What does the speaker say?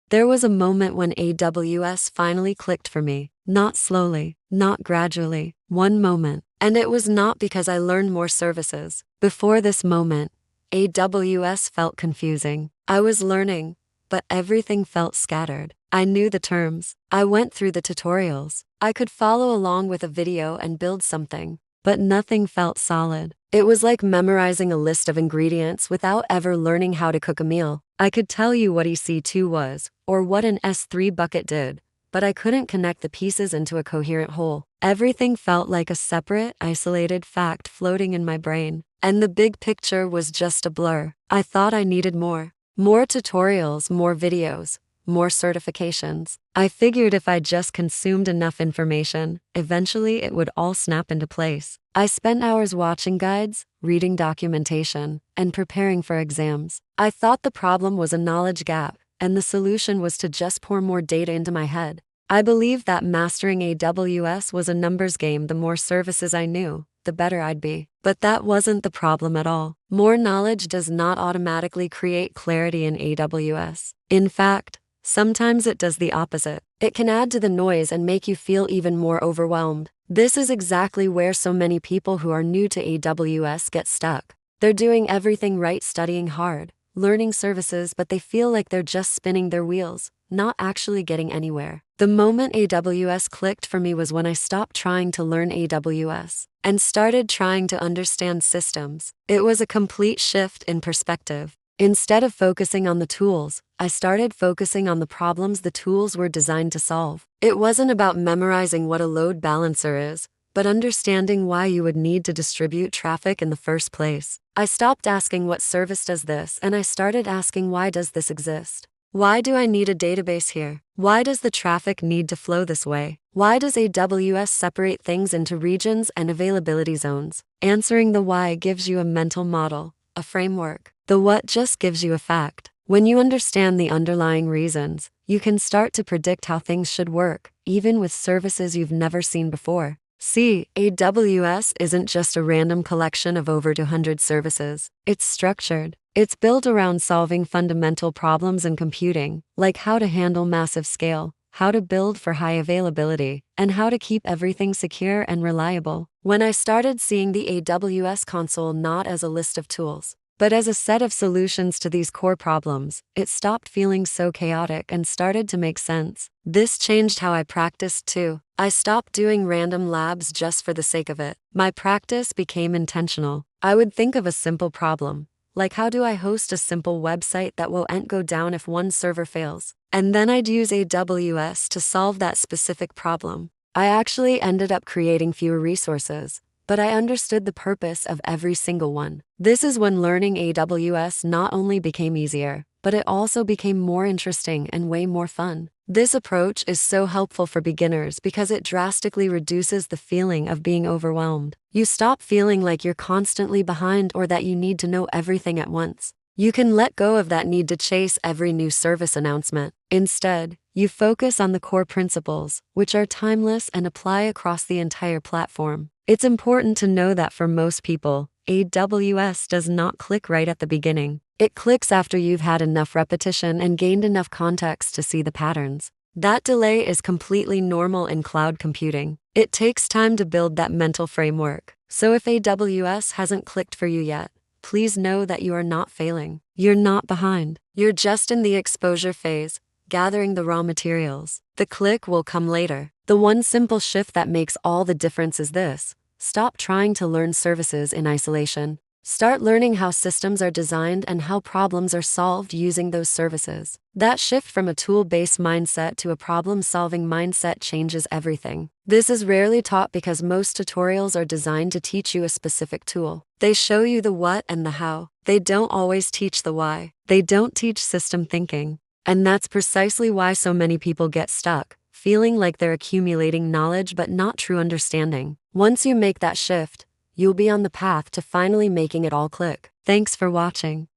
There was a moment when AWS finally clicked for me. Not slowly, not gradually, one moment. And it was not because I learned more services. Before this moment, AWS felt confusing. I was learning, but everything felt scattered. I knew the terms. I went through the tutorials. I could follow along with a video and build something, but nothing felt solid. It was like memorizing a list of ingredients without ever learning how to cook a meal. I could tell you what EC2 was, or what an S3 bucket did, but I couldn't connect the pieces into a coherent whole. Everything felt like a separate, isolated fact floating in my brain, and the big picture was just a blur. I thought I needed more. More tutorials, more videos, more certifications. I figured if I just consumed enough information, eventually it would all snap into place. I spent hours watching guides, reading documentation, and preparing for exams. I thought the problem was a knowledge gap, and the solution was to just pour more data into my head. I believed that mastering AWS was a numbers game. The more services I knew, the better I'd be. But that wasn't the problem at all. More knowledge does not automatically create clarity in AWS. In fact, sometimes it does the opposite. It can add to the noise and make you feel even more overwhelmed. This is exactly where so many people who are new to AWS get stuck. They're doing everything right, studying hard, learning services, but they feel like they're just spinning their wheels, not actually getting anywhere. The moment AWS clicked for me was when I stopped trying to learn AWS and started trying to understand systems. It was a complete shift in perspective. Instead of focusing on the tools, I started focusing on the problems the tools were designed to solve. It wasn't about memorizing what a load balancer is, but understanding why you would need to distribute traffic in the first place. I stopped asking what service does this, and I started asking why does this exist? Why do I need a database here? Why does the traffic need to flow this way? Why does AWS separate things into regions and availability zones? Answering the why gives you a mental model, a framework. The what just gives you a fact. When you understand the underlying reasons, you can start to predict how things should work, even with services you've never seen before. See, AWS isn't just a random collection of over 200 services. It's structured. It's built around solving fundamental problems in computing, like how to handle massive scale, how to build for high availability, and how to keep everything secure and reliable. When I started seeing the AWS console not as a list of tools, but as a set of solutions to these core problems, it stopped feeling so chaotic and started to make sense. This changed how I practiced too. I stopped doing random labs just for the sake of it. My practice became intentional. I would think of a simple problem, like how do I host a simple website that won't go down if one server fails? And then I'd use AWS to solve that specific problem. I actually ended up creating fewer resources, but I understood the purpose of every single one. This is when learning AWS not only became easier, but it also became more interesting and way more fun. This approach is so helpful for beginners because it drastically reduces the feeling of being overwhelmed. You stop feeling like you're constantly behind or that you need to know everything at once. You can let go of that need to chase every new service announcement. Instead, you focus on the core principles, which are timeless and apply across the entire platform. It's important to know that for most people, AWS does not click right at the beginning. It clicks after you've had enough repetition and gained enough context to see the patterns. That delay is completely normal in cloud computing. It takes time to build that mental framework. So if AWS hasn't clicked for you yet, please know that you are not failing. You're not behind. You're just in the exposure phase, gathering the raw materials. The click will come later. The one simple shift that makes all the difference is this: stop trying to learn services in isolation. Start learning how systems are designed and how problems are solved using those services. That shift from a tool-based mindset to a problem-solving mindset changes everything. This is rarely taught because most tutorials are designed to teach you a specific tool. They show you the what and the how. They don't always teach the why. They don't teach system thinking. And that's precisely why so many people get stuck, feeling like they're accumulating knowledge but not true understanding. Once you make that shift, you'll be on the path to finally making it all click. Thanks for watching.